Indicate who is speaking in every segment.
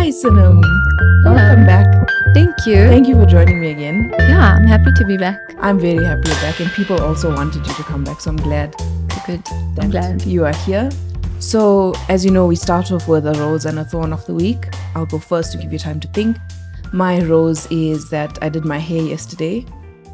Speaker 1: Hi, Sanam. Welcome back.
Speaker 2: Thank you.
Speaker 1: Thank you for joining me again.
Speaker 2: Yeah, I'm happy to be back.
Speaker 1: I'm very happy you're back, and people also wanted you to come back, so I'm glad
Speaker 2: Good.
Speaker 1: that
Speaker 2: I'm glad.
Speaker 1: you are here. So, as you know, we start off with a rose and a thorn of the week. I'll go first to give you time to think. My rose is that I did my hair yesterday,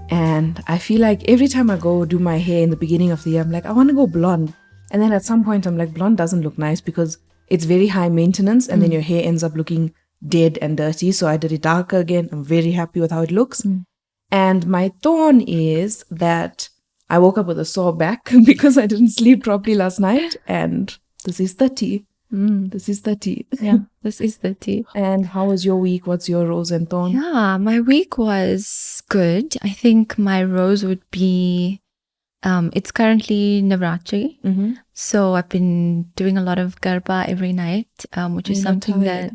Speaker 1: and I feel like every time I go do my hair in the beginning of the year, I'm like, I want to go blonde. And then at some point, I'm like, blonde doesn't look nice because it's very high maintenance, and then your hair ends up looking dead and dirty. So I did it darker again. I'm very happy with how it looks. And my thorn is that I woke up with a sore back because I didn't sleep properly last night, and this is the tea. This is the tea.
Speaker 2: Yeah, this is the tea.
Speaker 1: And how was your week? What's your rose and thorn?
Speaker 2: Yeah, my week was good. I think my rose would be, it's currently Navratri. So I've been doing a lot of Garba every night, which is something that,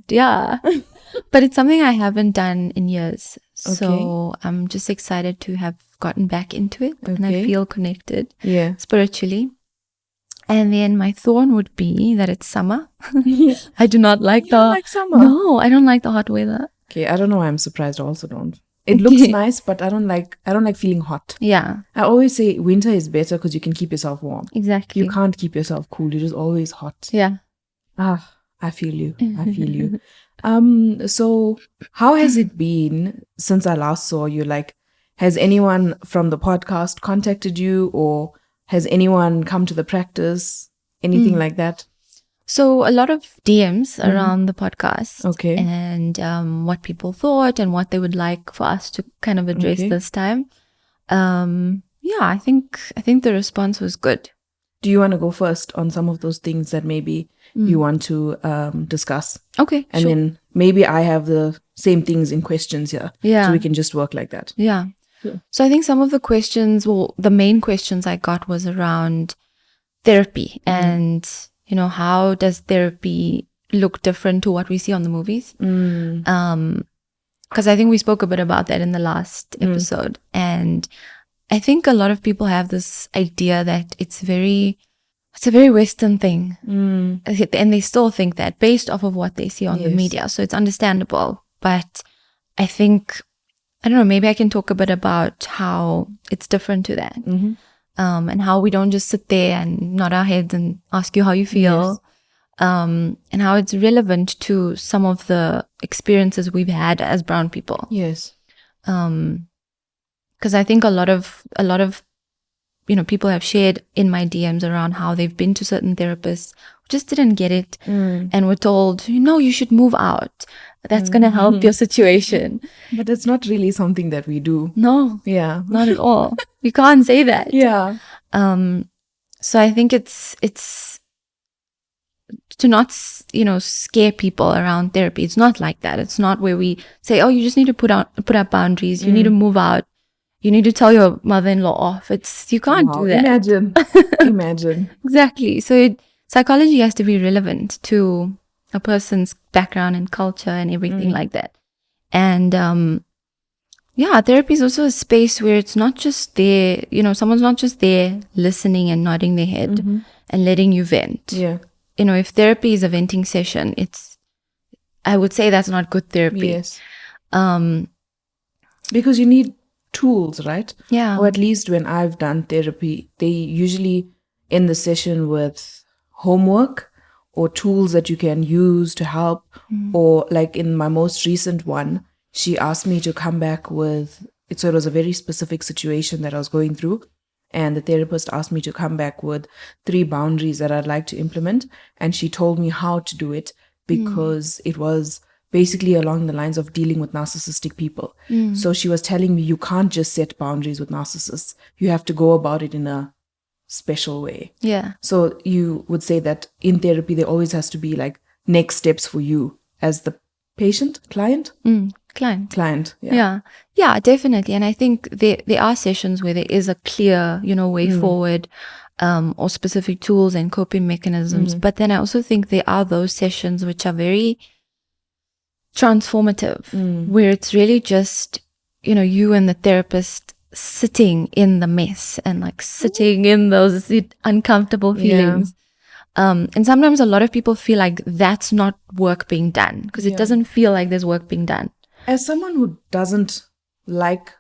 Speaker 2: but it's something I haven't done in years. So I'm just excited to have gotten back into it, and I feel connected spiritually. And then my thorn would be that it's summer. I do not like
Speaker 1: summer?
Speaker 2: No, I don't like the hot weather.
Speaker 1: Okay, I don't know why I'm surprised. I also don't. It looks nice, but I don't like feeling hot.
Speaker 2: Yeah.
Speaker 1: I always say winter is better because you can keep yourself warm.
Speaker 2: Exactly.
Speaker 1: You can't keep yourself cool. You're just always hot.
Speaker 2: Yeah.
Speaker 1: I feel you. I feel you. So how has it been since I last saw you? Like, has anyone from the podcast contacted you, or has anyone come to the practice? Anything like that?
Speaker 2: So a lot of DMs around the podcast.
Speaker 1: Okay.
Speaker 2: And what people thought and what they would like for us to kind of address this time. I think the response was good.
Speaker 1: Do you want to go first on some of those things that maybe you want to discuss?
Speaker 2: Okay.
Speaker 1: And then maybe I have the same things in questions here.
Speaker 2: Yeah.
Speaker 1: So we can just work like that.
Speaker 2: Yeah.
Speaker 1: Sure.
Speaker 2: So I think some of the questions, the main questions I got was around therapy and, how does therapy look different to what we see on the movies? Because I think we spoke a bit about that in the last episode. And I think a lot of people have this idea that it's a very Western thing. And they still think that based off of what they see on the media. So it's understandable. But I think, I don't know, maybe I can talk a bit about how it's different to that. And how we don't just sit there and nod our heads and ask you how you feel. And how it's relevant to some of the experiences we've had as brown people.
Speaker 1: Yes.
Speaker 2: Because I think a lot of people have shared in my DMs around how they've been to certain therapists who just didn't get it and were told, you should move out. That's going to help your situation.
Speaker 1: But it's not really something that we do.
Speaker 2: No.
Speaker 1: Yeah.
Speaker 2: Not at all. We can't say that.
Speaker 1: Yeah.
Speaker 2: So I think it's to not, scare people around therapy. It's not like that. It's not where we say, you just need to put up boundaries. You need to move out. You need to tell your mother-in-law off. You can't do that.
Speaker 1: Imagine.
Speaker 2: Exactly. So psychology has to be relevant to a person's background and culture and everything like that. And therapy is also a space where it's not just there, someone's not just there listening and nodding their head and letting you vent.
Speaker 1: Yeah.
Speaker 2: If therapy is a venting session, I would say that's not good therapy.
Speaker 1: Yes. Because you need tools, right?
Speaker 2: Yeah.
Speaker 1: Or at least when I've done therapy, they usually end the session with homework or tools that you can use to help. Or like in my most recent one, she asked me to come back with, so it was a very specific situation that I was going through. And the therapist asked me to come back with 3 boundaries that I'd like to implement. And she told me how to do it because it was basically along the lines of dealing with narcissistic people. So she was telling me you can't just set boundaries with narcissists. You have to go about it in a special way.
Speaker 2: Yeah.
Speaker 1: So you would say that in therapy, there always has to be like next steps for you as the client? Client.
Speaker 2: Yeah, definitely. And I think there are sessions where there is a clear, way forward, or specific tools and coping mechanisms. But then I also think there are those sessions which are very transformative, where it's really just, you and the therapist sitting in the mess and like sitting in those uncomfortable feelings. And sometimes a lot of people feel like that's not work being done because it doesn't feel like there's work being done.
Speaker 1: As someone who doesn't like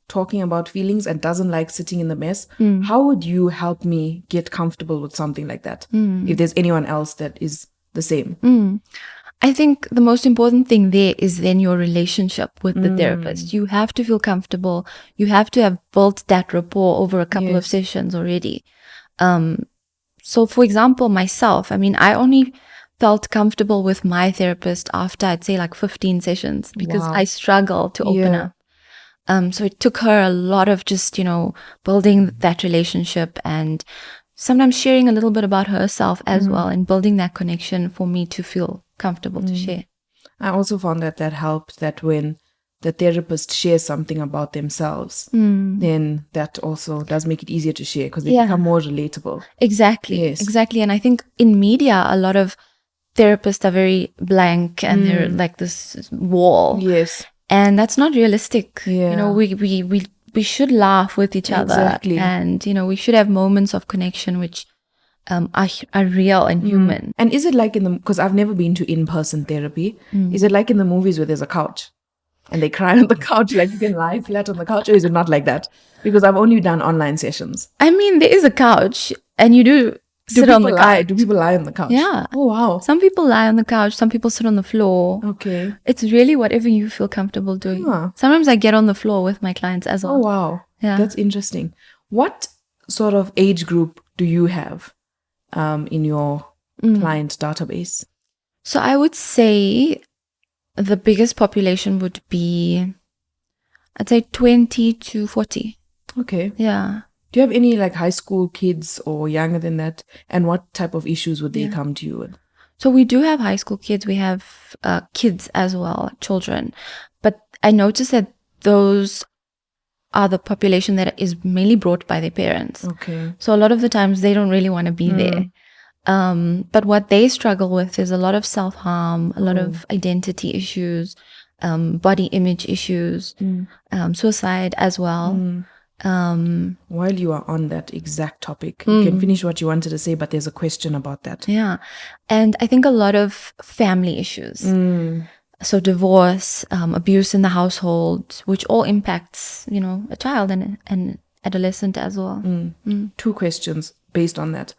Speaker 1: talking about feelings and doesn't like sitting in the mess, how would you help me get comfortable with something like that? If there's anyone else that is the same.
Speaker 2: I think the most important thing there is then your relationship with the therapist. You have to feel comfortable. You have to have built that rapport over a couple of sessions already. So for example, myself, I mean, I only felt comfortable with my therapist after I'd say like 15 sessions because I struggle to open up. So it took her a lot of just, building that relationship and sometimes sharing a little bit about herself as well and building that connection for me to feel comfortable to share.
Speaker 1: I also found that helped, that when the therapist shares something about themselves, then that also does make it easier to share because they become more relatable.
Speaker 2: Exactly.
Speaker 1: Yes.
Speaker 2: Exactly. And I think in media, a lot of therapists are very blank and they're like this wall.
Speaker 1: Yes.
Speaker 2: And that's not realistic.
Speaker 1: Yeah.
Speaker 2: We should laugh with each other.
Speaker 1: Exactly.
Speaker 2: And, we should have moments of connection which are real and human.
Speaker 1: And is it like because I've never been to in-person therapy, is it like in the movies where there's a couch and they cry on the couch, like you can lie flat on the couch, or is it not like that? Because I've only done online sessions.
Speaker 2: I mean, there is a couch and you do sit on the couch.
Speaker 1: Do people lie on the couch?
Speaker 2: Yeah.
Speaker 1: Oh, wow.
Speaker 2: Some people lie on the couch. Some people sit on the floor.
Speaker 1: Okay.
Speaker 2: It's really whatever you feel comfortable doing.
Speaker 1: Huh.
Speaker 2: Sometimes I get on the floor with my clients as well.
Speaker 1: Oh, wow.
Speaker 2: Yeah.
Speaker 1: That's interesting. What sort of age group do you have in your client database?
Speaker 2: So I would say the biggest population would be, I'd say 20 to 40.
Speaker 1: Okay.
Speaker 2: Yeah.
Speaker 1: Do you have any like high school kids or younger than that? And what type of issues would they come to you with?
Speaker 2: So we do have high school kids. We have kids as well, children. But I noticed that those are the population that is mainly brought by their parents.
Speaker 1: Okay.
Speaker 2: So a lot of the times they don't really want to be there. But what they struggle with is a lot of self-harm, a lot of identity issues, body image issues, suicide as well.
Speaker 1: While you are on that exact topic, you can finish what you wanted to say, but there's a question about that.
Speaker 2: Yeah. And I think a lot of family issues. So divorce, abuse in the household, which all impacts, a child and an adolescent as well.
Speaker 1: 2 questions based on that.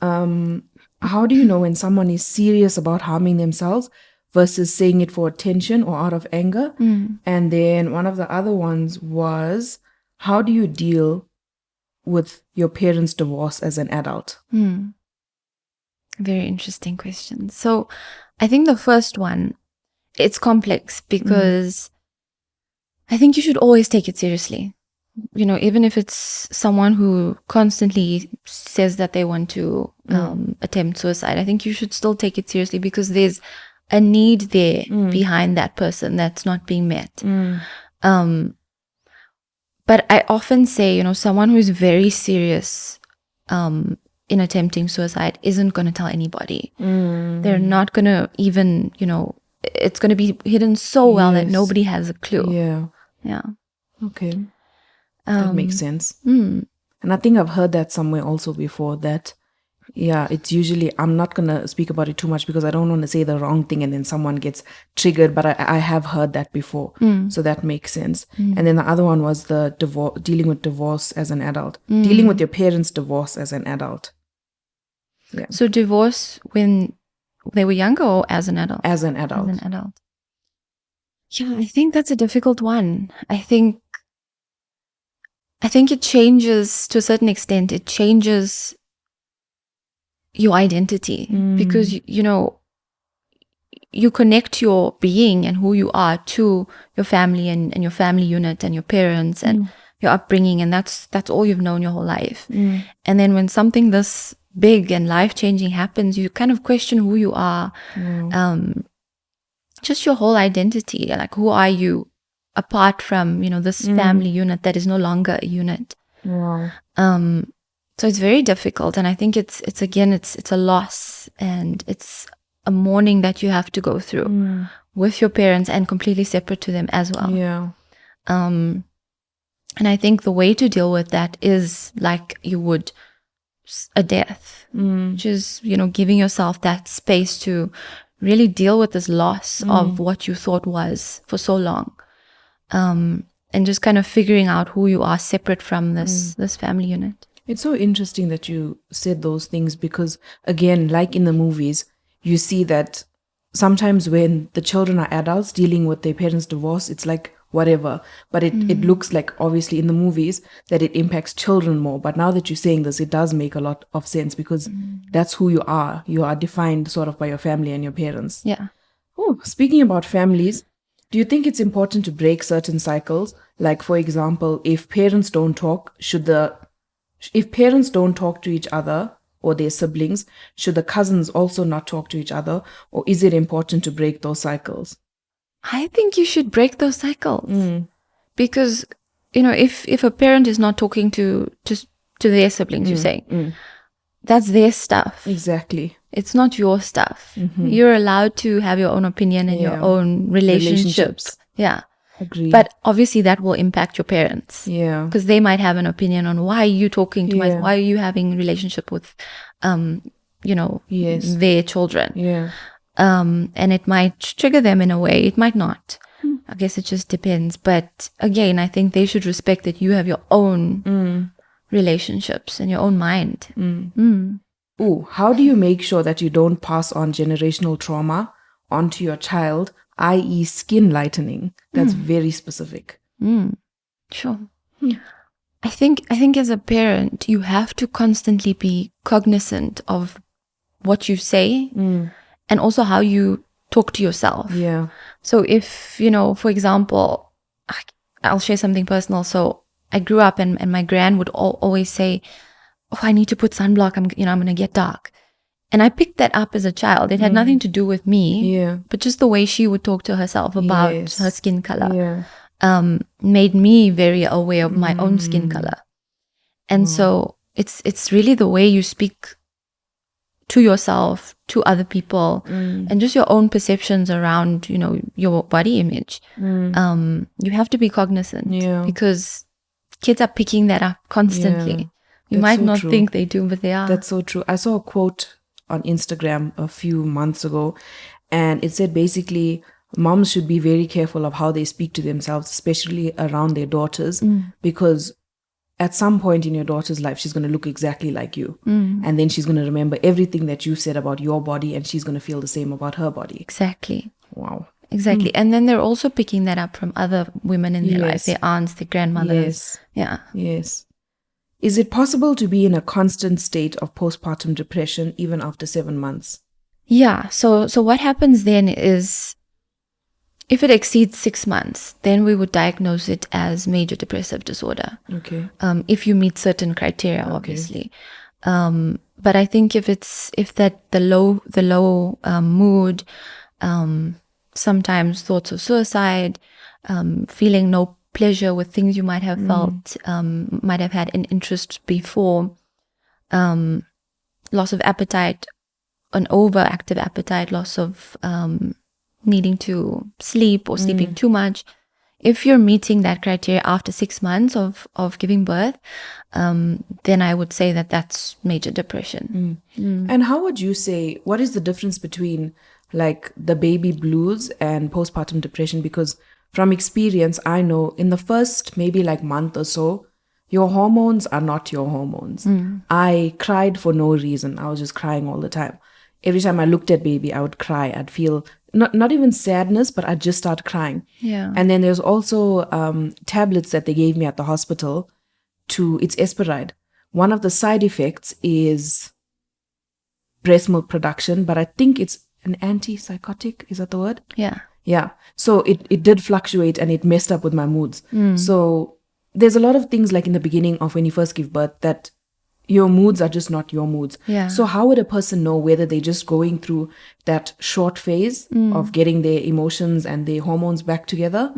Speaker 1: How do you know when someone is serious about harming themselves versus saying it for attention or out of anger? And then one of the other ones was, how do you deal with your parents' divorce as an adult?
Speaker 2: Very interesting question. So I think the first one, it's complex because I think you should always take it seriously. Even if it's someone who constantly says that they want to attempt suicide, I think you should still take it seriously because there's a need there behind that person that's not being met. But I often say, someone who is very serious in attempting suicide isn't going to tell anybody. They're not going to even, it's going to be hidden so well that nobody has a clue. Yeah.
Speaker 1: Okay. That makes sense. And I think I've heard that somewhere also before that, it's usually, I'm not going to speak about it too much because I don't want to say the wrong thing and then someone gets triggered, but I have heard that before. So that makes sense. And then the other one was the dealing with divorce as an adult, dealing with your parents' divorce as an adult. Yeah.
Speaker 2: So divorce when they were younger or as an adult?
Speaker 1: As an adult.
Speaker 2: As an adult. Yeah, I think that's a difficult one. I think it changes to a certain extent. It changes your identity because, you connect your being and who you are to your family and your family unit and your parents and your upbringing. And that's all you've known your whole life. And then when something this big and life-changing happens, you kind of question who you are, just your whole identity. Like, who are you apart from, this family unit that is no longer a unit?
Speaker 1: Wow.
Speaker 2: So it's very difficult. And I think it's a loss and it's a mourning that you have to go through with your parents and completely separate to them as well.
Speaker 1: Yeah.
Speaker 2: And I think the way to deal with that is like you would a death, which is, giving yourself that space to really deal with this loss of what you thought was for so long. And just kind of figuring out who you are separate from this family unit.
Speaker 1: It's so interesting that you said those things because, again, like in the movies, you see that sometimes when the children are adults dealing with their parents' divorce, it's like whatever. But it looks like, obviously, in the movies that it impacts children more. But now that you're saying this, it does make a lot of sense because that's who you are. You are defined sort of by your family and your parents.
Speaker 2: Yeah.
Speaker 1: Oh, speaking about families, do you think it's important to break certain cycles? Like, for example, if parents don't talk, if parents don't talk to each other or their siblings, should the cousins also not talk to each other? Or is it important to break those cycles?
Speaker 2: I think you should break those cycles. Because, if a parent is not talking to their siblings, you say, that's their stuff.
Speaker 1: Exactly.
Speaker 2: It's not your stuff. You're allowed to have your own opinion and your own relationships. Yeah.
Speaker 1: Agree.
Speaker 2: But obviously that will impact your parents.
Speaker 1: Yeah.
Speaker 2: Because they might have an opinion on why are you talking to why are you having a relationship with, their children.
Speaker 1: Yeah.
Speaker 2: And it might trigger them in a way. It might not. I guess it just depends. But again, I think they should respect that you have your own relationships and your own mind.
Speaker 1: Ooh, how do you make sure that you don't pass on generational trauma onto your child, i.e. skin lightening? That's very specific.
Speaker 2: Sure. I think as a parent, you have to constantly be cognizant of what you say and also how you talk to yourself.
Speaker 1: Yeah.
Speaker 2: So if, for example, I'll share something personal. So I grew up and my gran would always say, oh, I need to put sunblock. I'm going to get dark. And I picked that up as a child. It had nothing to do with me, but just the way she would talk to herself about her skin color made me very aware of my own skin color. And so it's really the way you speak to yourself, to other people, and just your own perceptions around, your body image. You have to be cognizant because kids are picking that up constantly.
Speaker 1: Yeah.
Speaker 2: You might not think they do, but they are.
Speaker 1: That's so true. I saw a quote on Instagram a few months ago, and it said basically moms should be very careful of how they speak to themselves, especially around their daughters, because at some point in your daughter's life, she's going to look exactly like you. And then she's going to remember everything that you said about your body, and she's going to feel the same about her body.
Speaker 2: Exactly.
Speaker 1: Wow.
Speaker 2: Exactly. And then they're also picking that up from other women in their life, their aunts, their grandmothers.
Speaker 1: Yes. Is it possible to be in a constant state of postpartum depression even after 7 months?
Speaker 2: Yeah. So what happens then is if it exceeds 6 months, then we would diagnose it as major depressive disorder.
Speaker 1: Okay.
Speaker 2: If you meet certain criteria, obviously. But I think if the low mood, sometimes thoughts of suicide, feeling no pleasure with things you might have felt, might have had an interest before, loss of appetite, an overactive appetite, loss of needing to sleep or sleeping too much. If you're meeting that criteria after 6 months of giving birth, then I would say that that's major depression.
Speaker 1: And how would you say, what is the difference between like the baby blues and postpartum depression? Because from experience, I know in the first maybe like month or so, your hormones are not your hormones. I cried for no reason. I was just crying all the time. Every time I looked at baby, I would cry. I'd feel not even sadness, but I'd just start crying.
Speaker 2: Yeah.
Speaker 1: And then there's also tablets that they gave me at the hospital. It's Esperide. One of the side effects is breast milk production, but I think it's an antipsychotic. Is that the word?
Speaker 2: Yeah.
Speaker 1: Yeah. So it did fluctuate and it messed up with my moods. So there's a lot of things like in the beginning of when you first give birth that your moods are just not your moods.
Speaker 2: Yeah.
Speaker 1: So how would a person know whether they're just going through that short phase of getting their emotions and their hormones back together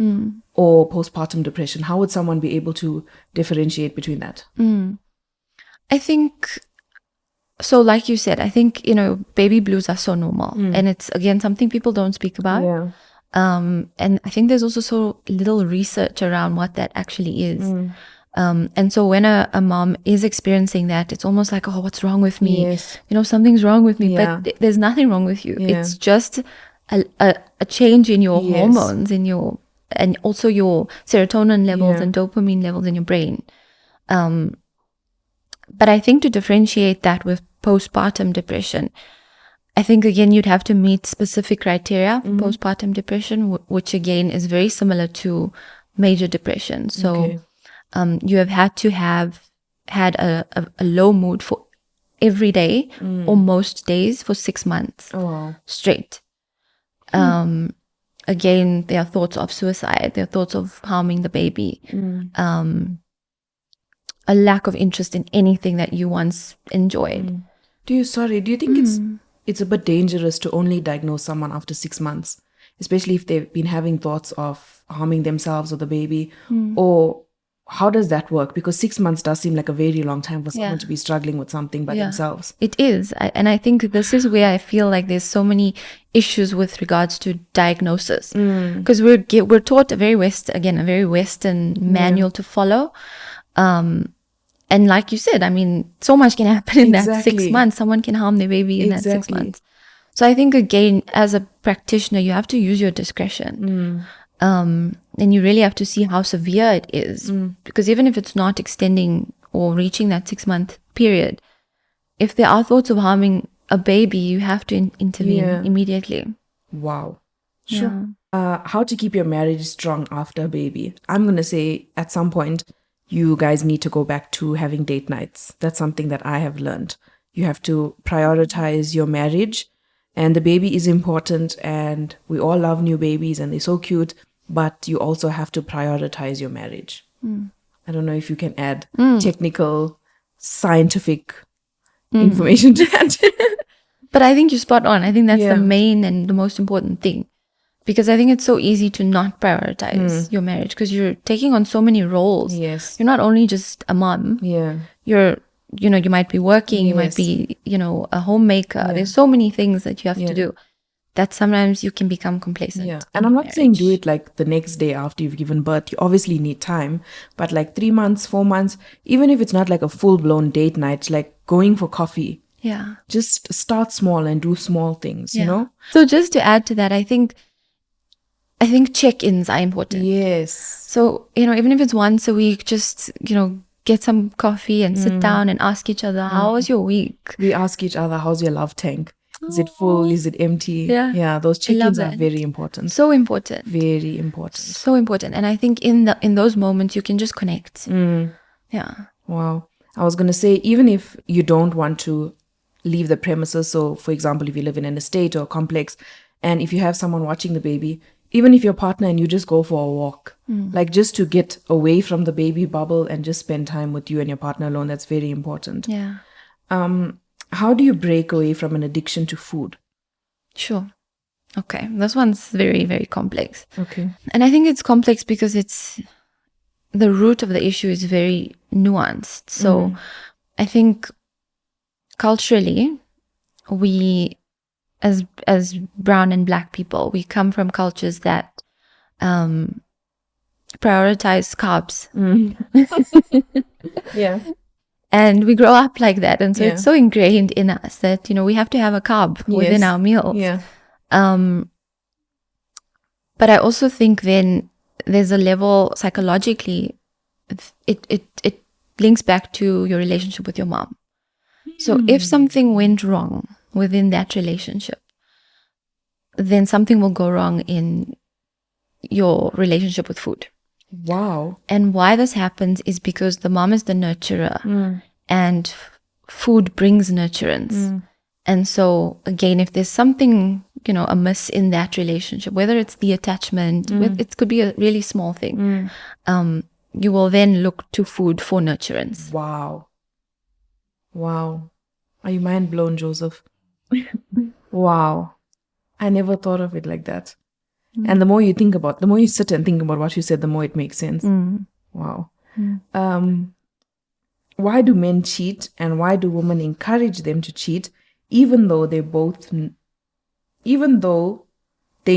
Speaker 1: or postpartum depression? How would someone be able to differentiate between that?
Speaker 2: I think, so like you said, I think, baby blues are so normal. And it's, again, something people don't speak about.
Speaker 1: Yeah.
Speaker 2: And I think there's also so little research around what that actually is. And so when a mom is experiencing that, it's almost like, oh, what's wrong with me?
Speaker 1: Yes.
Speaker 2: Something's wrong with me.
Speaker 1: Yeah.
Speaker 2: But there's nothing wrong with you.
Speaker 1: Yeah.
Speaker 2: It's just a change in your
Speaker 1: Yes.
Speaker 2: hormones, and also your serotonin levels
Speaker 1: Yeah.
Speaker 2: and dopamine levels in your brain. But I think to differentiate that with postpartum depression, I think, again, you'd have to meet specific criteria for postpartum depression, which, again, is very similar to major depression. So you have had to have had a low mood for every day or most days for 6 months straight. Again, there are thoughts of suicide. There are thoughts of harming the baby. A lack of interest in anything that you once enjoyed.
Speaker 1: Do you think it's a bit dangerous to only diagnose someone after 6 months, especially if they've been having thoughts of harming themselves or the baby? Or how does that work? Because 6 months does seem like a very long time for someone to be struggling with something by themselves.
Speaker 2: It is. And I think this is where I feel like there's so many issues with regards to diagnosis. Because we're taught a very Western manual to follow. And like you said, I mean, so much can happen in that 6 months. Someone can harm their baby in that 6 months. So I think, again, as a practitioner, you have to use your discretion. And you really have to see how severe it is. Because even if it's not extending or reaching that 6-month period, if there are thoughts of harming a baby, you have to intervene immediately.
Speaker 1: Wow. Sure. How to keep your marriage strong after a baby? I'm going to say at some point, you guys need to go back to having date nights. That's something that I have learned. You have to prioritize your marriage, and the baby is important, and we all love new babies and they're so cute, but you also have to prioritize your marriage. I don't know if you can add technical, scientific information to that.
Speaker 2: But I think you're spot on. I think that's the main and the most important thing. Because I think it's so easy to not prioritize your marriage because you're taking on so many roles.
Speaker 1: Yes.
Speaker 2: You're not only just a mom.
Speaker 1: Yeah.
Speaker 2: You might be working, you might be, a homemaker. There's so many things that you have to do that sometimes you can become complacent.
Speaker 1: Yeah. And I'm not saying do it like the next day after you've given birth. You obviously need time, but like 3 months, 4 months, even if it's not like a full-blown date night, like going for coffee.
Speaker 2: Yeah.
Speaker 1: Just start small and do small things, you know?
Speaker 2: So just to add to that, I think check-ins are important.
Speaker 1: Yes.
Speaker 2: So, even if it's once a week, just, get some coffee and sit down and ask each other, how was your week?
Speaker 1: We ask each other, how's your love tank? Is it full? Is it empty?
Speaker 2: Yeah.
Speaker 1: Those check-ins are very important.
Speaker 2: So important.
Speaker 1: Very important.
Speaker 2: So important. And I think in those moments, you can just connect. Yeah.
Speaker 1: Wow. I was going to say, even if you don't want to leave the premises, so for example, if you live in an estate or a complex, and if you have someone watching the baby, even if you're partner and you just go for a walk, like just to get away from the baby bubble and just spend time with you and your partner alone, that's very important.
Speaker 2: Yeah.
Speaker 1: How do you break away from an addiction to food?
Speaker 2: Sure. Okay. This one's very, very complex.
Speaker 1: Okay.
Speaker 2: And I think it's complex because the root of the issue is very nuanced. So I think culturally, we, as brown and black people, we come from cultures that prioritize carbs.
Speaker 1: Yeah.
Speaker 2: And we grow up like that. And so it's so ingrained in us that, we have to have a carb within our meals.
Speaker 1: Yeah.
Speaker 2: But I also think then there's a level psychologically, it links back to your relationship with your mom. So if something went wrong within that relationship, then something will go wrong in your relationship with food.
Speaker 1: Wow.
Speaker 2: And why this happens is because the mom is the nurturer and food brings nurturance. And so again, if there's something, amiss in that relationship, whether it's the attachment, it could be a really small thing, you will then look to food for nurturance.
Speaker 1: Wow. Are you mind blown, Joseph? Wow. I never thought of it like that. And the more you sit and think about what you said, the more it makes sense. Wow. Why do men cheat and why do women encourage them to cheat, even though they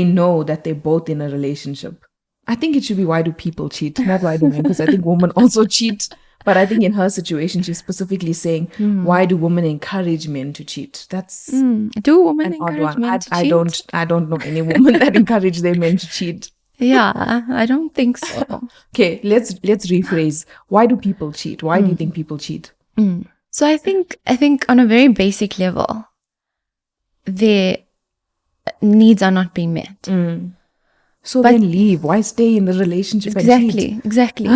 Speaker 1: know that they're both in a relationship? I think it should be why do people cheat, not why do men, because I think women also cheat. But I think in her situation, she's specifically saying, why do women encourage men to cheat? That's
Speaker 2: Do women
Speaker 1: an odd
Speaker 2: encourage
Speaker 1: one.
Speaker 2: men to cheat?
Speaker 1: I don't know any woman that encourage their men to cheat.
Speaker 2: Yeah, I don't think so.
Speaker 1: Okay, let's rephrase. Why do people cheat? Why do you think people cheat?
Speaker 2: So I think on a very basic level, their needs are not being met.
Speaker 1: So
Speaker 2: But-
Speaker 1: then leave. Why stay in the relationship and cheat?
Speaker 2: Exactly.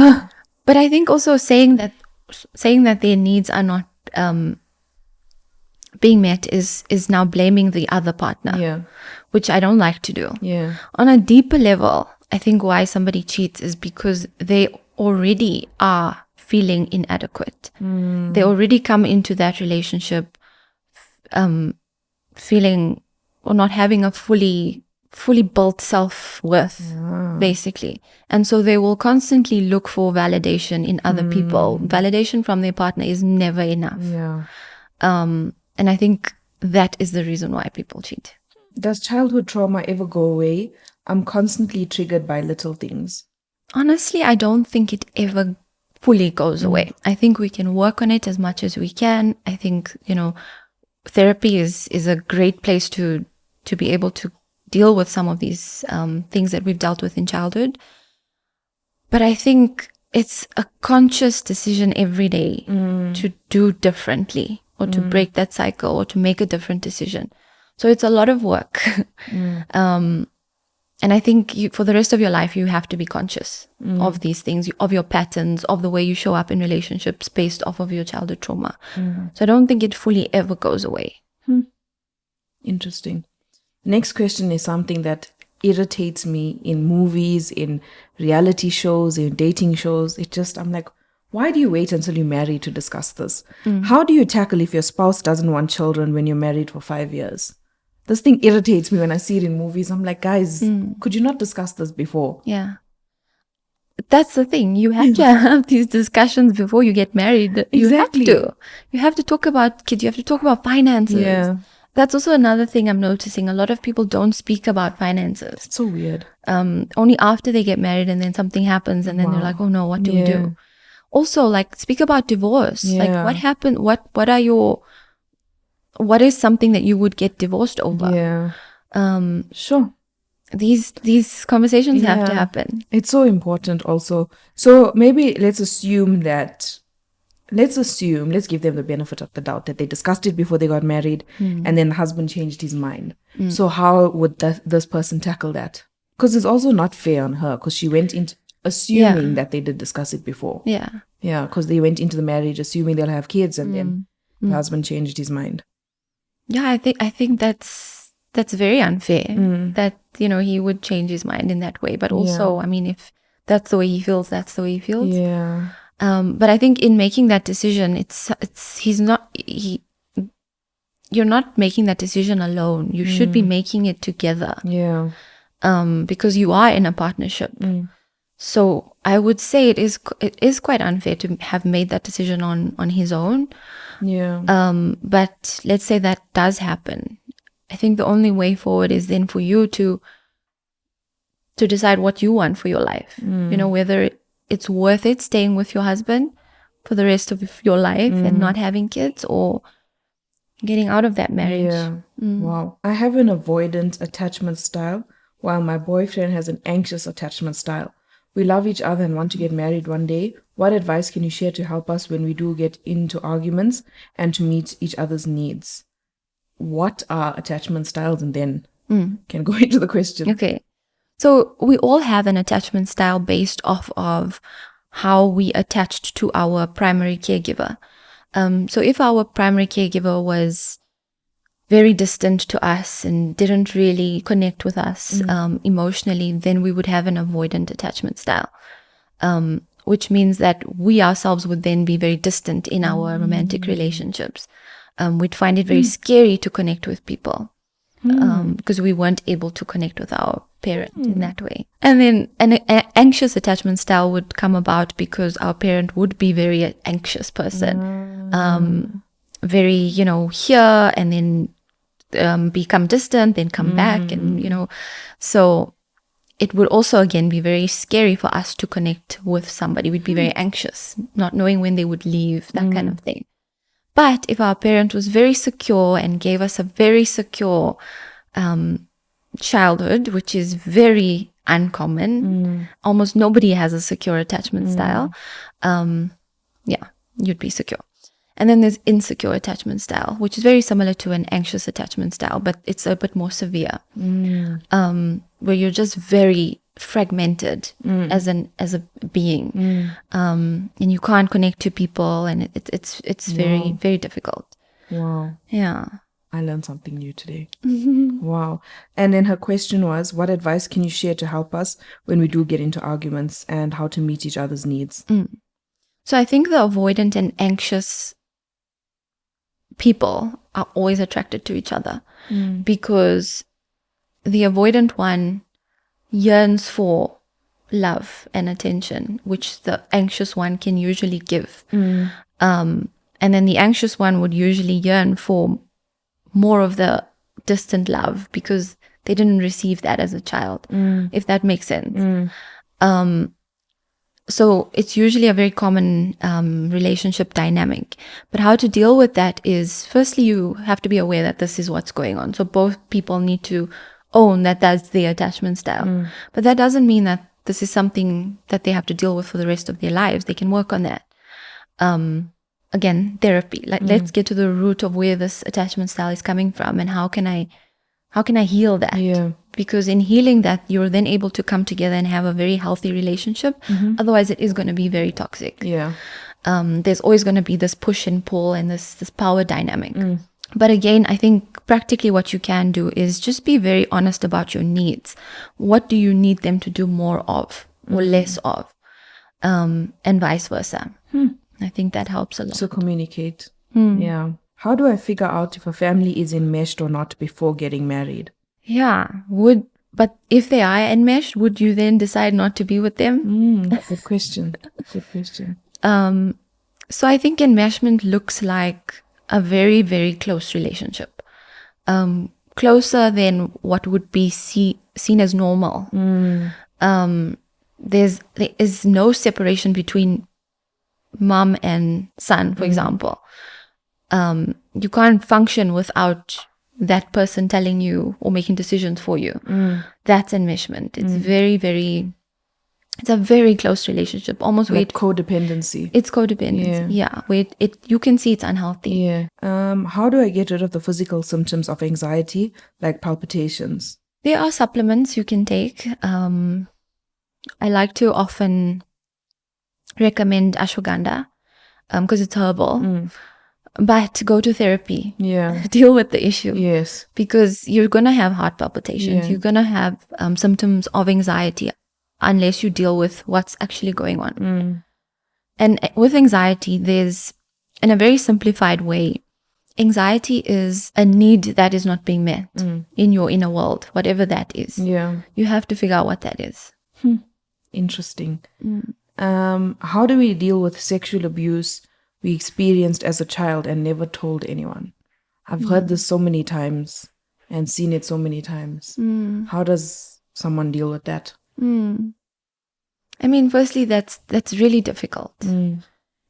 Speaker 2: But I think also saying that their needs are not being met is now blaming the other partner.
Speaker 1: Yeah.
Speaker 2: Which I don't like to do.
Speaker 1: Yeah.
Speaker 2: On a deeper level, I think why somebody cheats is because they already are feeling inadequate. They already come into that relationship feeling or not having a fully built self-worth, basically. And so they will constantly look for validation in other people. Validation from their partner is never enough.
Speaker 1: Yeah.
Speaker 2: And I think that is the reason why people cheat.
Speaker 1: Does childhood trauma ever go away? I'm constantly triggered by little things.
Speaker 2: Honestly, I don't think it ever fully goes away. I think we can work on it as much as we can. I think, therapy is a great place to be able to deal with some of these things that we've dealt with in childhood. But I think it's a conscious decision every day to do differently or to break that cycle or to make a different decision. So it's a lot of work. And I think for the rest of your life, you have to be conscious of these things, of your patterns, of the way you show up in relationships based off of your childhood trauma. So I don't think it fully ever goes away.
Speaker 1: Interesting. Next question is something that irritates me in movies, in reality shows, in dating shows. I'm like, why do you wait until you're married to discuss this? How do you tackle if your spouse doesn't want children when you're married for 5 years? This thing irritates me when I see it in movies. I'm like, guys, could you not discuss this before?
Speaker 2: Yeah. That's the thing. You have to have these discussions before you get married.
Speaker 1: Exactly.
Speaker 2: You have to talk about kids. You have to talk about finances.
Speaker 1: Yeah.
Speaker 2: That's also another thing I'm noticing. A lot of people don't speak about finances.
Speaker 1: It's so weird.
Speaker 2: Only after they get married and then something happens and then they're like, oh no, what do we do? Also, like, speak about divorce.
Speaker 1: Yeah.
Speaker 2: Like, what happened? What is something that you would get divorced over?
Speaker 1: Yeah. Sure.
Speaker 2: These conversations have to happen.
Speaker 1: It's so important also. So maybe let's give them the benefit of the doubt that they discussed it before they got married and then the husband changed his mind. So how would this person tackle that? Because it's also not fair on her because she went into assuming that they did discuss it before. Yeah. Yeah, because they went into the marriage assuming they'll have kids and then the husband changed his mind.
Speaker 2: Yeah, I think that's very unfair that, he would change his mind in that way. But also, I mean, if that's the way he feels, that's the way he feels.
Speaker 1: Yeah.
Speaker 2: But I think in making that decision, you're not making that decision alone. You should be making it together.
Speaker 1: Yeah.
Speaker 2: Because you are in a partnership. So I would say it is quite unfair to have made that decision on his own.
Speaker 1: Yeah.
Speaker 2: But let's say that does happen. I think the only way forward is then for you to decide what you want for your life. Whether it's worth it staying with your husband for the rest of your life and not having kids or getting out of that marriage.
Speaker 1: Yeah. Wow. I have an avoidant attachment style while my boyfriend has an anxious attachment style. We love each other and want to get married one day. What advice can you share to help us when we do get into arguments and to meet each other's needs? What are attachment styles? And then can go into the question.
Speaker 2: Okay. So we all have an attachment style based off of how we attached to our primary caregiver. So if our primary caregiver was very distant to us and didn't really connect with us emotionally, then we would have an avoidant attachment style, which means that we ourselves would then be very distant in our romantic relationships. We'd find it very scary to connect with people because we weren't able to connect with our parent in that way. And then an anxious attachment style would come about because our parent would be very anxious person, very, here and then become distant, then come back. And, so it would also, again, be very scary for us to connect with somebody. We'd be very anxious, not knowing when they would leave, that kind of thing. But if our parent was very secure and gave us a very secure childhood, which is very uncommon, almost nobody has a secure attachment style, you'd be secure. And then there's insecure attachment style, which is very similar to an anxious attachment style, but it's a bit more severe, where you're just very fragmented as a being, and you can't connect to people, and it's very, very difficult.
Speaker 1: Wow.
Speaker 2: Yeah.
Speaker 1: I learned something new today. Wow. And then her question was, what advice can you share to help us when we do get into arguments, and how to meet each other's needs?
Speaker 2: So I think the avoidant and anxious people are always attracted to each other, because the avoidant one yearns for love and attention, which the anxious one can usually give. And then the anxious one would usually yearn for more of the distant love because they didn't receive that as a child, if that makes sense. So it's usually a very common relationship dynamic. But how to deal with that is, firstly, you have to be aware that this is what's going on. So both people need to own that that's their attachment style. But that doesn't mean that this is something that they have to deal with for the rest of their lives. They can work on that. Again, therapy. Let's get to the root of where this attachment style is coming from, and how can I heal that?
Speaker 1: Yeah.
Speaker 2: Because in healing that, you're then able to come together and have a very healthy relationship. Otherwise, it is going to be very toxic.
Speaker 1: Yeah.
Speaker 2: There's always going to be this push and pull and this power dynamic. But again, I think practically what you can do is just be very honest about your needs. What do you need them to do more of or less of? And vice versa. I think that helps a lot.
Speaker 1: So communicate. Yeah. How do I figure out if a family is enmeshed or not before getting married?
Speaker 2: Yeah. But if they are enmeshed, would you then decide not to be with them?
Speaker 1: Good question. Good question.
Speaker 2: So I think enmeshment looks like a very, very close relationship. Closer than what would be seen as normal. There is no separation between mom and son, for example. You can't function without that person telling you or making decisions for you. That's enmeshment. It's very, very, it's a very close relationship, almost
Speaker 1: like codependency.
Speaker 2: It's codependency, yeah. Where you can see it's unhealthy.
Speaker 1: Yeah. How do I get rid of the physical symptoms of anxiety, like palpitations?
Speaker 2: There are supplements you can take. I like to often recommend ashwagandha because it's herbal. But go to therapy.
Speaker 1: Yeah.
Speaker 2: Deal with the issue.
Speaker 1: Yes.
Speaker 2: Because you're going to have heart palpitations.
Speaker 1: Yeah.
Speaker 2: You're going to have symptoms of anxiety unless you deal with what's actually going on. And with anxiety, there's, in a very simplified way, anxiety is a need that is not being met in your inner world, whatever that is.
Speaker 1: Yeah.
Speaker 2: You have to figure out what that is.
Speaker 1: Interesting. How do we deal with sexual abuse we experienced as a child and never told anyone? I've heard this so many times and seen it so many times. How does someone deal with that?
Speaker 2: I mean, firstly, that's really difficult. And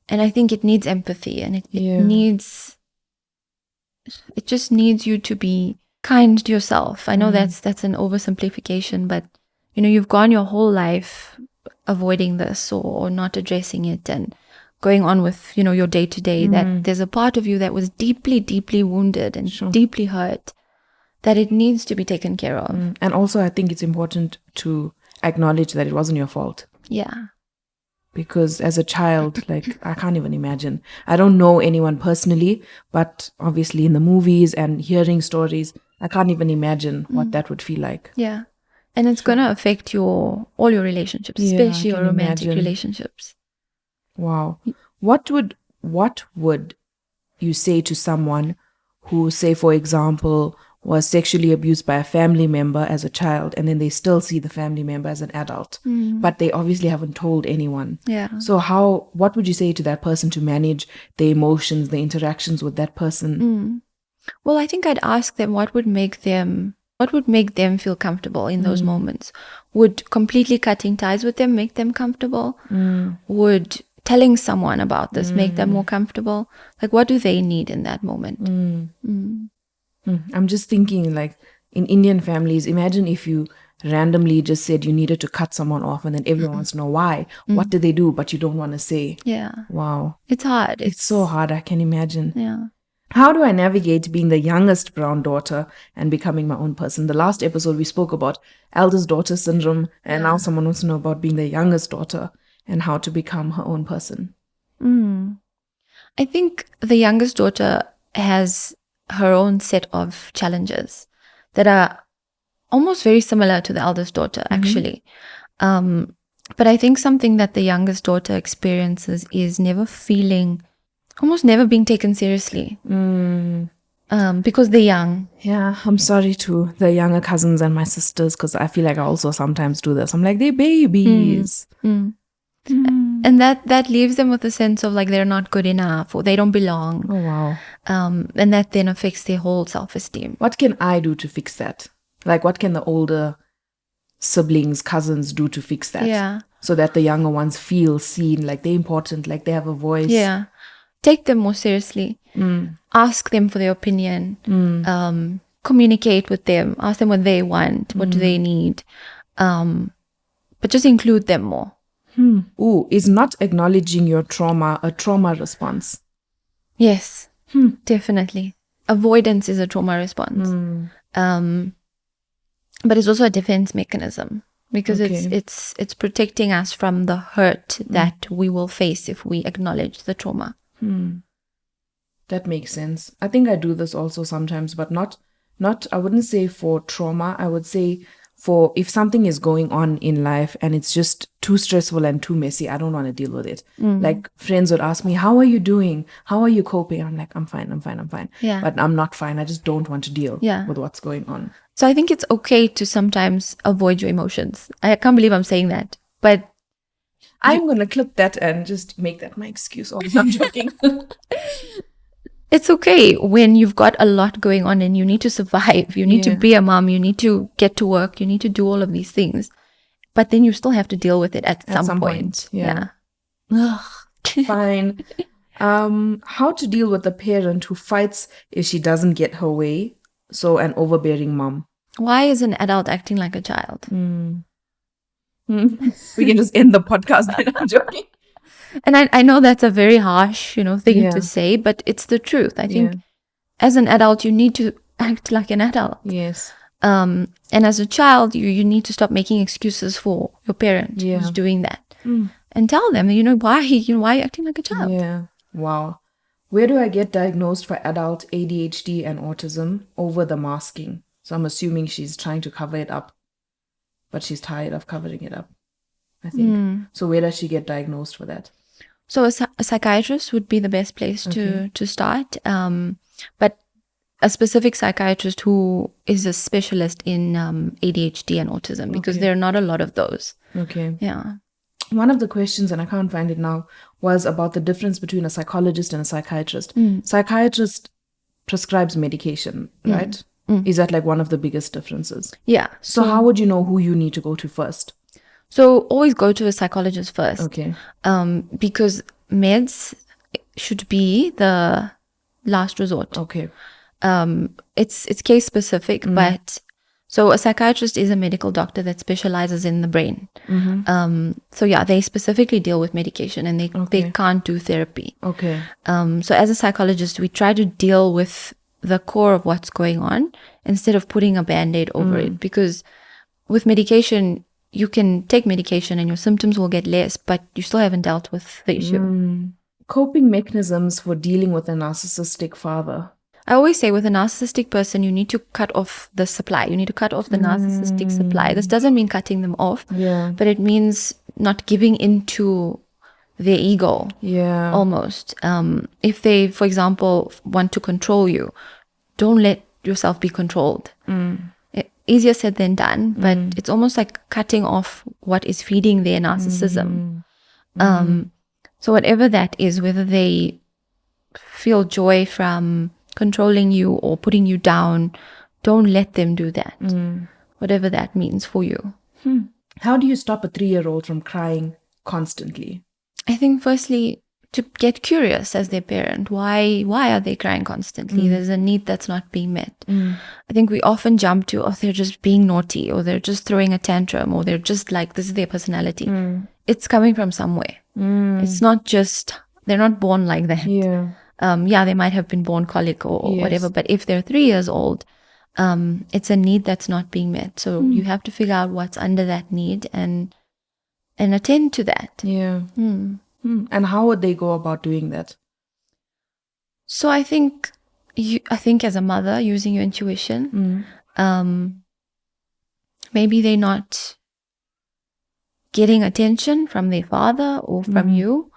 Speaker 2: I think it needs empathy, and it just needs you to be kind to yourself. I know that's an oversimplification, but you've gone your whole life avoiding this or not addressing it and going on with, your day-to-day, that there's a part of you that was deeply, deeply wounded and deeply hurt, that it needs to be taken care of.
Speaker 1: And also, I think it's important to acknowledge that it wasn't your fault.
Speaker 2: Yeah.
Speaker 1: Because as a child, I can't even imagine. I don't know anyone personally, but obviously in the movies and hearing stories, I can't even imagine what that would feel like.
Speaker 2: Yeah. And it's going to affect all your relationships, especially your romantic relationships.
Speaker 1: Wow. What would you say to someone who, say, for example, was sexually abused by a family member as a child, and then they still see the family member as an adult, but they obviously haven't told anyone?
Speaker 2: Yeah.
Speaker 1: So what would you say to that person to manage the emotions, the interactions with that person?
Speaker 2: Well, I think I'd ask them what would make them What would make them feel comfortable in those moments? Would completely cutting ties with them make them comfortable? Would telling someone about this make them more comfortable? Like, what do they need in that moment?
Speaker 1: I'm just thinking, like, in Indian families, imagine if you randomly just said you needed to cut someone off and then everyone wants to know why. What did they do? But you don't want to say.
Speaker 2: Yeah.
Speaker 1: Wow.
Speaker 2: It's hard.
Speaker 1: It's so hard. I can imagine.
Speaker 2: Yeah.
Speaker 1: How do I navigate being the youngest brown daughter and becoming my own person? The last episode we spoke about eldest daughter syndrome, and now someone wants to know about being the youngest daughter and how to become her own person.
Speaker 2: I think the youngest daughter has her own set of challenges that are almost very similar to the eldest daughter, actually. But I think something that the youngest daughter experiences is almost never being taken seriously. Because they're young.
Speaker 1: Yeah, I'm sorry to the younger cousins and my sisters, because I feel like I also sometimes do this. I'm like, they're babies.
Speaker 2: And that leaves them with a sense of like they're not good enough or they don't belong.
Speaker 1: Oh, wow.
Speaker 2: And that then affects their whole self-esteem.
Speaker 1: What can I do to fix that? Like, what can the older siblings, cousins do to fix that?
Speaker 2: Yeah.
Speaker 1: So that the younger ones feel seen, like they're important, like they have a voice.
Speaker 2: Yeah. Take them more seriously. Ask them for their opinion. Communicate with them. Ask them what they want. What do they need? But just include them more.
Speaker 1: Ooh, is not acknowledging your trauma a trauma response?
Speaker 2: Yes, definitely. Avoidance is a trauma response. But it's also a defense mechanism because it's protecting us from the hurt that we will face if we acknowledge the trauma.
Speaker 1: That makes sense. I think I do this also sometimes, but not I wouldn't say for trauma. I would say for if something is going on in life and it's just too stressful and too messy, I don't want to deal with it. Like friends would ask me, how are you doing? How are you coping? I'm like, I'm fine.
Speaker 2: Yeah.
Speaker 1: But I'm not fine. I just don't want to deal with what's going on.
Speaker 2: So I think it's okay to sometimes avoid your emotions. I can't believe I'm saying that, but
Speaker 1: I'm going to clip that and just make that my excuse. Oh, I'm joking.
Speaker 2: It's okay when you've got a lot going on and you need to survive. You need to be a mom. You need to get to work. You need to do all of these things. But then you still have to deal with it at some point.
Speaker 1: Yeah. Fine. How to deal with a parent who fights if she doesn't get her way? So an overbearing mom.
Speaker 2: Why is an adult acting like a child?
Speaker 1: We can just end the podcast then. I'm joking.
Speaker 2: And I know that's a very harsh, thing to say, but it's the truth. I think as an adult, you need to act like an adult.
Speaker 1: Yes.
Speaker 2: And as a child, you need to stop making excuses for your parent who's doing that. And tell them, why are you acting like a child?
Speaker 1: Yeah. Wow. Where do I get diagnosed for adult ADHD and autism? Over the masking. So I'm assuming she's trying to cover it up, but she's tired of covering it up, I think. So where does she get diagnosed for that?
Speaker 2: So a psychiatrist would be the best place to start. But a specific psychiatrist who is a specialist in ADHD and autism, because there are not a lot of those.
Speaker 1: Okay.
Speaker 2: Yeah.
Speaker 1: One of the questions, and I can't find it now, was about the difference between a psychologist and a psychiatrist. Psychiatrist prescribes medication, right? Is that like one of the biggest differences?
Speaker 2: Yeah.
Speaker 1: So how would you know who you need to go to first?
Speaker 2: So always go to a psychologist first.
Speaker 1: Okay.
Speaker 2: Because meds should be the last resort.
Speaker 1: Okay.
Speaker 2: It's case specific, but so a psychiatrist is a medical doctor that specializes in the brain. So yeah, they specifically deal with medication and they can't do therapy.
Speaker 1: Okay.
Speaker 2: So as a psychologist, we try to deal with the core of what's going on instead of putting a band-aid over it, because with medication, you can take medication and your symptoms will get less, but you still haven't dealt with the issue.
Speaker 1: Coping mechanisms for dealing with a narcissistic father.
Speaker 2: I always say with a narcissistic person, you need to cut off the supply. You need to cut off the narcissistic supply. This doesn't mean cutting them off, but it means not giving into their ego.
Speaker 1: Yeah.
Speaker 2: Almost. If they, for example, want to control you, don't let yourself be controlled. Easier said than done, but it's almost like cutting off what is feeding their narcissism. So whatever that is, whether they feel joy from controlling you or putting you down don't let them do that. Whatever that means for you.
Speaker 1: How do you stop a 3-year-old from crying constantly?
Speaker 2: I think firstly, to get curious as their parent. Why are they crying constantly? There's a need that's not being met. I think we often jump to, they're just being naughty, or they're just throwing a tantrum, or they're just like, this is their personality. It's coming from somewhere. It's not just, they're not born like that. They might have been born colic or whatever, but if they're 3 years old, it's a need that's not being met. So you have to figure out what's under that need and attend to that.
Speaker 1: And how would they go about doing that?
Speaker 2: So I think as a mother, using your intuition, maybe they're not getting attention from their father or from you.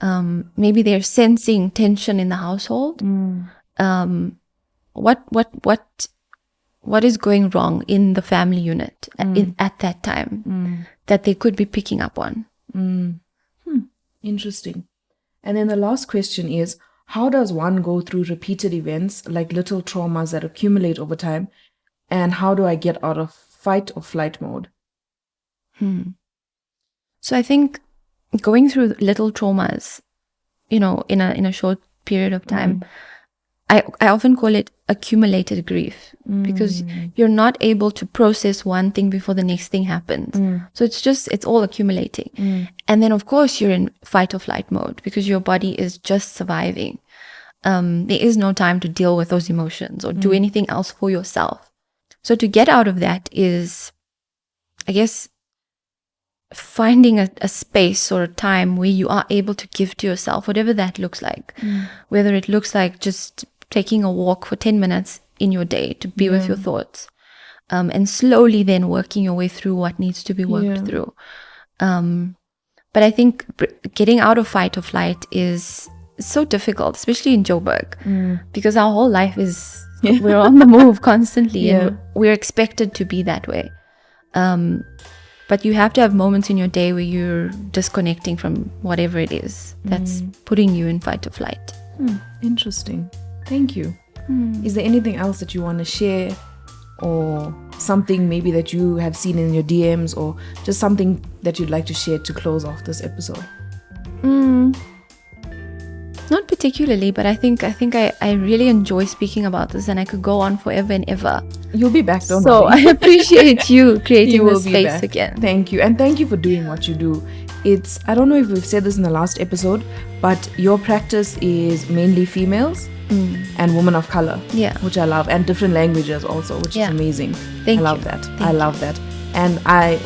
Speaker 2: Maybe they're sensing tension in the household. What is going wrong in the family unit at that time that they could be picking up on?
Speaker 1: Interesting. And then the last question is, how does one go through repeated events like little traumas that accumulate over time? And how do I get out of fight or flight mode?
Speaker 2: So I think going through little traumas, in a short period of time, I often call it accumulated grief, because you're not able to process one thing before the next thing happens. So it's all accumulating. And then of course you're in fight or flight mode because your body is just surviving. There is no time to deal with those emotions or do anything else for yourself. So to get out of that is, I guess, finding a space or a time where you are able to give to yourself, whatever that looks like. Whether it looks like just taking a walk for 10 minutes in your day to be with your thoughts, and slowly then working your way through what needs to be worked through. But I think getting out of fight or flight is so difficult, especially in Joburg, because our whole life is, we're on the move constantly and we're expected to be that way. But you have to have moments in your day where you're disconnecting from whatever it is that's putting you in fight or flight.
Speaker 1: Interesting. Thank you. Is there anything else that you want to share, or something maybe that you have seen in your DMs, or just something that you'd like to share to close off this episode?
Speaker 2: Not particularly, but I think I really enjoy speaking about this, and I could go on forever and ever.
Speaker 1: You'll be back, don't
Speaker 2: So
Speaker 1: worry.
Speaker 2: I appreciate you creating
Speaker 1: You will
Speaker 2: this
Speaker 1: be
Speaker 2: space
Speaker 1: back.
Speaker 2: again.
Speaker 1: Thank you. And thank you for doing what you do. I don't know if we've said this in the last episode, but your practice is mainly females and women of color, which I love, and different languages also, which is amazing. I love that. I love that. And I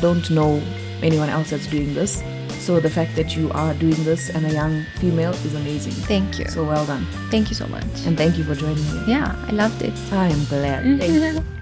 Speaker 1: don't know anyone else that's doing this. So the fact that you are doing this and a young female is amazing.
Speaker 2: Thank you.
Speaker 1: So well done.
Speaker 2: Thank you so much.
Speaker 1: And thank you for joining me.
Speaker 2: Yeah, I loved it.
Speaker 1: I am glad. Thank you.